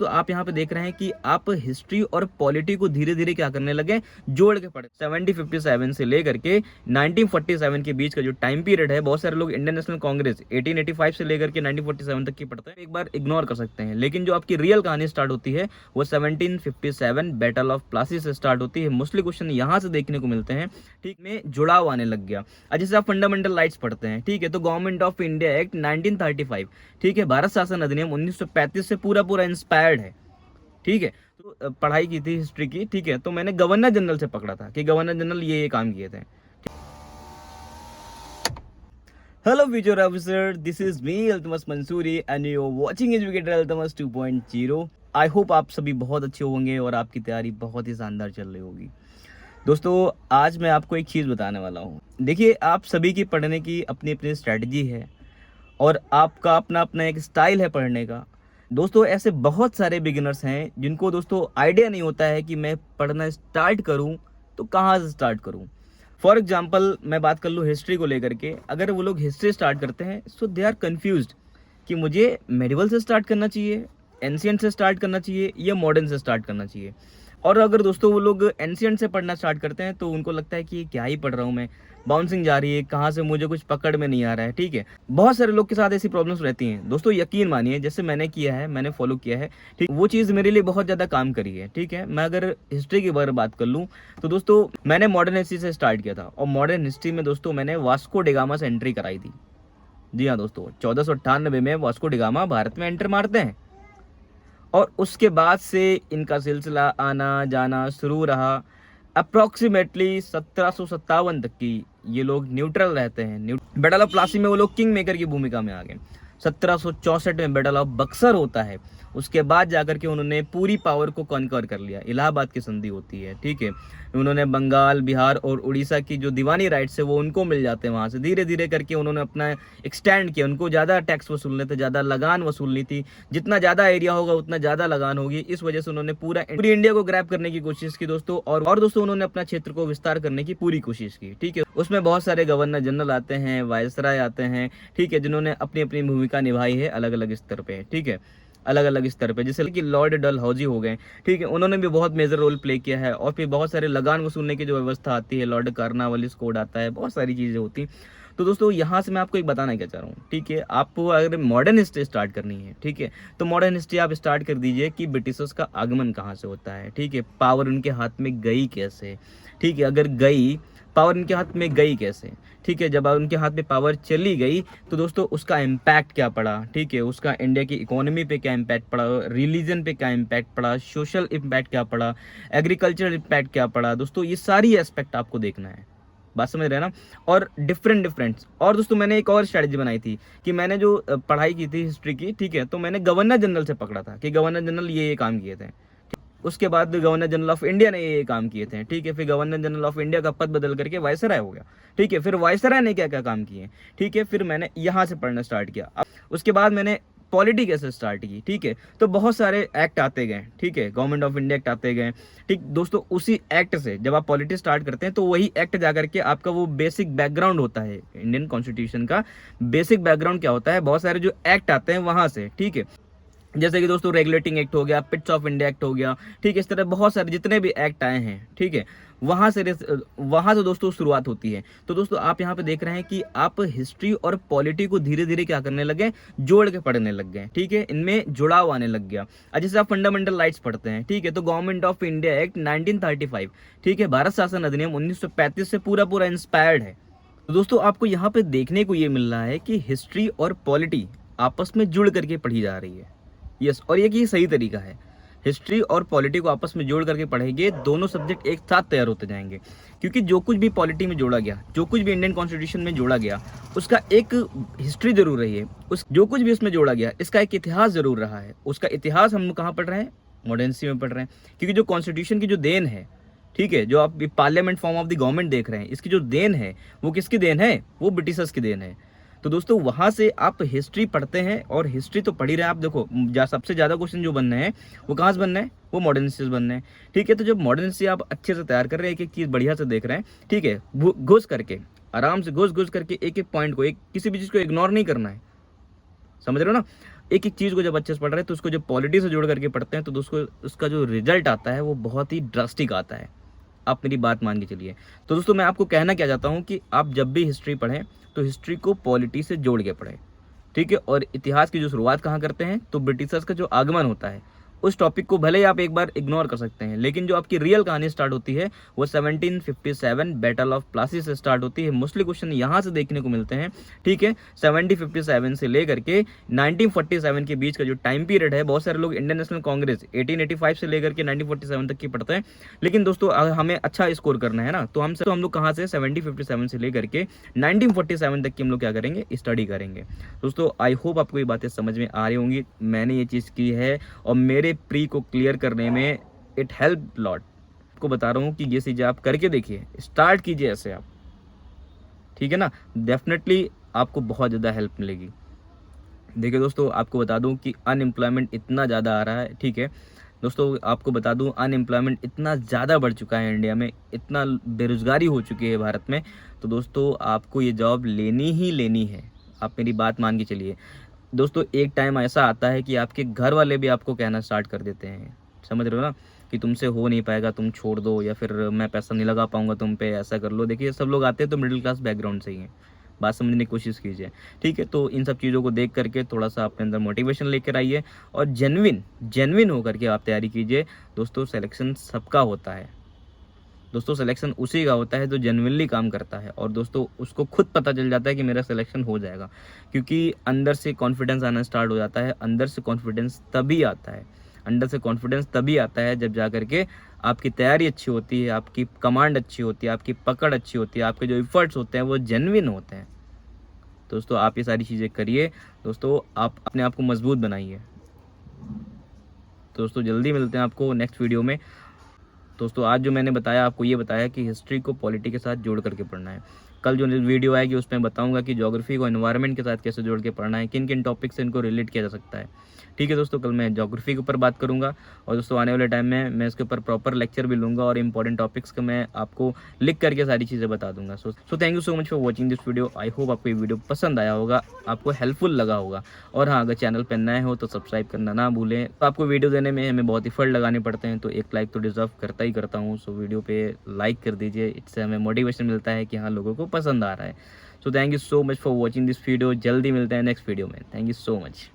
तो आप यहाँ पे देख रहे हैं कि आप हिस्ट्री और पॉलिटी को धीरे धीरे क्या करने लगे, जोड़ के पढ़े। 1757 से लेकर के 1947 के बीच का जो टाइम पीरियड है, बहुत सारे लोग इंडियन नेशनल कांग्रेस 1885 से लेकर के 1947 तक की पढ़ते हैं, एक बार इग्नोर कर सकते हैं। लेकिन जो आपकी रियल कहानी स्टार्ट होती है वो 1757 बैटल ऑफ प्लासी से स्टार्ट होती है। मोस्टली क्वेश्चन यहाँ से देखने को मिलते हैं, ठीक, में जुड़ाव आने लग गया। जैसे आप फंडामेंटल राइट्स पढ़ते हैं, ठीक है, तो गवर्नमेंट ऑफ इंडिया एक्ट 1935, ठीक है, भारत शासन अधिनियम 1935 से पूरा पूरा इंस्पायर्ड है, ठीक है। तो पढ़ाई की थी हिस्ट्री की, ठीक है, तो मैंने गवर्नर जनरल से पकड़ा था कि गवर्नर जनरल ये काम किए थे। Hello future officer, this is me Altamas Mansoori and you are watching educator Altamas 2.0। I hope आप सभी बहुत अच्छे होंगे और आपकी तैयारी बहुत ही शानदार चल रही होगी। दोस्तों, आज मैं आपको एक चीज़ बताने वाला हूँ। देखिए, आप सभी की पढ़ने की अपनी अपनी स्ट्रैटेजी है और आपका अपना अपना एक स्टाइल है पढ़ने का। दोस्तों, ऐसे बहुत सारे बिगिनर्स हैं जिनको दोस्तों आइडिया नहीं होता है कि मैं पढ़ना स्टार्ट करूं तो कहाँ से स्टार्ट करूं। फॉर एग्जांपल मैं बात कर लूँ हिस्ट्री को लेकर के, अगर वो लोग हिस्ट्री स्टार्ट करते हैं सो दे आर कन्फ्यूज्ड कि मुझे मेडिवल से स्टार्ट करना चाहिए, एंशिएंट से स्टार्ट करना चाहिए या मॉडर्न से स्टार्ट करना चाहिए। और अगर दोस्तों वो लोग एंशिएंट से पढ़ना स्टार्ट करते हैं तो उनको लगता है कि ये क्या ही पढ़ रहा हूँ मैं, बाउंसिंग जा रही है, कहाँ से मुझे कुछ पकड़ में नहीं आ रहा है, ठीक है। बहुत सारे लोग के साथ ऐसी प्रॉब्लम्स रहती हैं दोस्तों। यकीन मानिए, जैसे मैंने किया है, मैंने फॉलो किया है, ठीक, वो चीज़ मेरे लिए बहुत ज़्यादा काम करी है, ठीक है। मैं अगर हिस्ट्री की बारे बात कर लूँ तो दोस्तों मैंने मॉडर्न हिस्ट्री से स्टार्ट किया था और मॉडर्न हिस्ट्री में दोस्तों मैंने वास्को डिगामा से एंट्री कराई थी। जी हाँ दोस्तों, 1498 में वास्को डिगामा भारत में एंटर मारते हैं और उसके बाद से इनका सिलसिला आना जाना शुरू रहा। अप्रॉक्सीमेटली 1757 तक की ये लोग न्यूट्रल रहते हैं। बैटल ऑफ प्लासी में वो लोग किंग मेकर की भूमिका में आ गए। 1764 में बैटल ऑफ बक्सर होता है, उसके बाद जाकर के उन्होंने पूरी पावर को कॉन्कर कर लिया। इलाहाबाद की संधि होती है, ठीक है। उन्होंने बंगाल, बिहार और उड़ीसा की जो दीवानी राइट्स है वो उनको मिल जाते हैं। वहाँ से धीरे धीरे करके उन्होंने अपना एक्सटेंड किया। उनको ज़्यादा टैक्स वसूलने थे, ज़्यादा लगान वसूलनी थी। जितना ज़्यादा एरिया होगा उतना ज़्यादा लगान होगी। इस वजह से उन्होंने पूरी इंडिया को ग्रैब करने की कोशिश की दोस्तों। और दोस्तों उन्होंने अपना क्षेत्र को विस्तार करने की पूरी कोशिश की, ठीक है। उसमें बहुत सारे गवर्नर जनरल आते हैं, वायसराय आते हैं, ठीक है, जिन्होंने अपनी अपनी भूमिका निभाई है अलग अलग स्तर पे, ठीक है, अलग अलग स्तर पे। जैसे कि लॉर्ड डलहौजी हो गए, ठीक है, उन्होंने भी बहुत मेजर रोल प्ले किया है। और फिर बहुत सारे लगान वसूलने की जो व्यवस्था आती है, लॉर्ड कार्नवालिस कोड आता है, बहुत सारी चीज़ें होती। तो दोस्तों यहाँ से मैं आपको एक बताना क्या चाह रहा हूँ, ठीक है। आपको अगर मॉडर्न हिस्ट्री स्टार्ट करनी है, ठीक है, तो मॉडर्न हिस्ट्री आप स्टार्ट कर दीजिए कि ब्रिटिशर्स का आगमन कहाँ से होता है, ठीक है, पावर उनके हाथ में गई कैसे, ठीक है, अगर गई पावर उनके हाथ में गई कैसे, ठीक है। जब उनके हाथ में पावर चली गई तो दोस्तों उसका इम्पैक्ट क्या पड़ा, ठीक है, उसका इंडिया की इकोनॉमी पे क्या इम्पैक्ट पड़ा, रिलीजन पे क्या इम्पैक्ट पड़ा, सोशल इम्पैक्ट क्या पड़ा, एग्रीकल्चरल इम्पैक्ट क्या पड़ा। दोस्तों ये सारी एस्पेक्ट आपको देखना है, बात समझ रहे हैं ना। और डिफरेंट और दोस्तों मैंने एक और स्ट्रैटेजी बनाई थी कि मैंने जो पढ़ाई की थी हिस्ट्री की, ठीक है, तो मैंने गवर्नर जनरल से पकड़ा था कि गवर्नर जनरल ये काम किए थे। उसके बाद गवर्नर जनरल ऑफ इंडिया ने ये काम किए थे, ठीक है। फिर गवर्नर जनरल ऑफ इंडिया का पद बदल करके वायसराय हो गया, ठीक है। फिर वायसराय ने क्या क्या काम किए, ठीक है। फिर मैंने यहाँ से पढ़ना स्टार्ट किया। अब उसके बाद मैंने पॉलिटी कैसे स्टार्ट की, ठीक है। तो बहुत सारे एक्ट आते गए, ठीक है, गवर्नमेंट ऑफ इंडिया एक्ट आते गए, ठीक। दोस्तों उसी एक्ट से जब आप पॉलिटी स्टार्ट करते हैं तो वही एक्ट जाकर के आपका वो बेसिक बैकग्राउंड होता है। इंडियन कॉन्स्टिट्यूशन का बेसिक बैकग्राउंड क्या होता है, बहुत सारे जो एक्ट आते हैं वहां से, ठीक है। जैसे कि दोस्तों रेगुलेटिंग एक्ट हो गया, पिट्स ऑफ इंडिया एक्ट हो गया, ठीक है। इस तरह बहुत सारे जितने भी एक्ट आए हैं, ठीक है, वहां से दोस्तों शुरुआत होती है। तो दोस्तों आप यहाँ पे देख रहे हैं कि आप हिस्ट्री और पॉलिटी को धीरे धीरे क्या करने लगे, जोड़ के पढ़ने लग गए, ठीक है, इनमें जुड़ाव आने लग गया। जैसे आप फंडामेंटल राइट्स पढ़ते हैं, ठीक है, तो गवर्नमेंट ऑफ इंडिया एक्ट 1935, ठीक है, भारत शासन अधिनियम 1935 से पूरा पूरा इंस्पायर्ड है। तो दोस्तों आपको यहाँ पे देखने को ये मिल रहा है कि हिस्ट्री और पॉलिटी आपस में जुड़ करके पढ़ी जा रही है। यस, और ये सही तरीका है। हिस्ट्री और पॉलिटी को आपस में जोड़ करके पढ़ेंगे, दोनों सब्जेक्ट एक साथ तैयार होते जाएंगे। क्योंकि जो कुछ भी पॉलिटी में जोड़ा गया, जो कुछ भी इंडियन कॉन्स्टिट्यूशन में जोड़ा गया, उसका एक हिस्ट्री जरूर रही है। उस जो कुछ भी उसमें जोड़ा गया, इसका एक इतिहास जरूर रहा है। उसका इतिहास हम कहाँ पढ़ रहे हैं, मॉडर्न हिस्ट्री में पढ़ रहे हैं। क्योंकि जो कॉन्स्टिट्यूशन की जो देन है, ठीक है, जो आप parliament form of the government देख रहे हैं, इसकी जो देन है वो किसकी देन है, वो ब्रिटिशर्स की देन है। तो दोस्तों वहां से आप हिस्ट्री पढ़ते हैं और हिस्ट्री तो पढ़ ही रहे हैं आप। देखो सबसे ज्यादा क्वेश्चन जो बनने हैं वो कहाँ से बनना है, वो मॉडर्न हिस्ट्री से बनने हैं, ठीक है। तो जब मॉडर्न हिस्ट्री आप अच्छे से तैयार कर रहे हैं, एक एक चीज बढ़िया से देख रहे हैं, ठीक है, घुस करके आराम से घुस करके एक एक पॉइंट को, एक किसी भी चीज को इग्नोर नहीं करना है, समझ रहे हो ना। एक एक चीज़ को जब अच्छे से पढ़ रहे हैं तो उसको जब पॉलिटी से जोड़ करके पढ़ते हैं तो दोस्तों उसका जो रिजल्ट आता है वो बहुत ही ड्रास्टिक आता है। आप मेरी बात मान के चलिए। तो दोस्तों मैं आपको कहना क्या चाहता हूँ कि आप जब भी हिस्ट्री पढ़ें तो हिस्ट्री को पॉलिटी से जोड़ के पढ़ें, ठीक है। और इतिहास की जो शुरुआत कहाँ करते हैं, तो ब्रिटिशर्स का जो आगमन होता है उस टॉपिक को भले ही आप एक बार इग्नोर कर सकते हैं, लेकिन जो आपकी रियल कहानी स्टार्ट होती है वो 1757 बैटल ऑफ प्लासी से स्टार्ट होती है। मोस्टली क्वेश्चन यहाँ से देखने को मिलते हैं, ठीक है। 1757 से लेकर के 1947 के बीच का जो टाइम पीरियड है, बहुत सारे लोग इंडियन नेशनल कांग्रेस 1885 से लेकर के 1947 तक की पढ़ते हैं, लेकिन दोस्तों हमें अच्छा स्कोर करना है ना, तो हम लोग कहाँ से 1757 से लेकर के 1947 तक की हम लोग क्या करेंगे, स्टडी करेंगे। दोस्तों आई होप आपको ये बातें समझ में आ रही होंगी। मैंने ये चीज़ की है और मेरे प्री को क्लियर करने में इट हेल्प लॉट। आपको बता रहा हूँ कि ये चीज़ें आप करके देखिए, स्टार्ट कीजिए ऐसे आप, ठीक है ना। डेफिनेटली आपको बहुत ज़्यादा हेल्प मिलेगी। देखिए दोस्तों आपको बता दूं कि अनएम्प्लॉयमेंट इतना ज़्यादा आ रहा है, ठीक है दोस्तों। आपको बता दूं अनएम्प्लॉयमेंट इतना ज़्यादा बढ़ चुका है इंडिया में, इतना बेरोज़गारी हो चुकी है भारत में, तो दोस्तों आपको ये जॉब लेनी ही लेनी है। आप मेरी बात मान के चलिए दोस्तों। एक टाइम ऐसा आता है कि आपके घर वाले भी आपको कहना स्टार्ट कर देते हैं, समझ रहे हो ना, कि तुमसे हो नहीं पाएगा, तुम छोड़ दो, या फिर मैं पैसा नहीं लगा पाऊंगा तुम पे, ऐसा कर लो। देखिए सब लोग आते हैं तो मिडिल क्लास बैकग्राउंड से ही हैं, बात समझने की कोशिश कीजिए, ठीक है। तो इन सब चीज़ों को देख करके थोड़ा सा अपने अंदर मोटिवेशन लेकर आइए और जेन्युइन होकर के आप तैयारी कीजिए। दोस्तों सिलेक्शन सबका होता है, दोस्तों सिलेक्शन उसी का होता है जो जेन्युइनली काम करता है, और दोस्तों उसको खुद पता चल जाता है कि मेरा सिलेक्शन हो जाएगा, क्योंकि अंदर से कॉन्फिडेंस आना स्टार्ट हो जाता है। अंदर से कॉन्फिडेंस तभी आता है, अंदर से कॉन्फिडेंस तभी आता है जब जा करके आपकी तैयारी अच्छी होती है, आपकी कमांड अच्छी होती है, आपकी पकड़ अच्छी होती है, आपके जो इफर्ट्स होते हैं वो जेन्युइन होते हैं। दोस्तों आप ये सारी चीज़ें करिए, दोस्तों आप अपने आप को मजबूत बनाइए। दोस्तों जल्दी मिलते हैं आपको नेक्स्ट वीडियो में। दोस्तों आज जो मैंने बताया आपको, ये बताया कि हिस्ट्री को पॉलिटी के साथ जोड़ करके पढ़ना है। कल जो वीडियो आएगी उसमें बताऊंगा कि ज्योग्राफी को एनवायरनमेंट के साथ कैसे जोड़ के पढ़ना है, किन किन टॉपिक से इनको रिलेट किया जा सकता है, ठीक है दोस्तों। कल मैं ज्योग्राफी के ऊपर बात करूंगा, और दोस्तों आने वाले टाइम में मैं इसके ऊपर प्रॉपर लेक्चर भी लूँगा और इंपॉर्टेंट टॉपिक्स का मैं आपको लिख करके सारी चीज़ें बता दूंगा। So thank you so much for watching this video. I hope आपको ये वीडियो पसंद आया होगा, आपको हेल्पफुल लगा होगा। और हाँ, अगर चैनल पर नए हो तो सब्सक्राइब करना ना भूलें। तो आपको वीडियो देने में हमें बहुत एफर्ट लगाने पड़ते हैं, तो एक लाइक तो डिजर्व करता ही करता हूँ। सो वीडियो पे लाइक कर दीजिए, इससे हमें मोटिवेशन मिलता है कि हाँ लोगों को पसंद आ रहा है। So thank you so much for watching this video. जल्दी मिलते हैं नेक्स्ट वीडियो में। Thank you so much.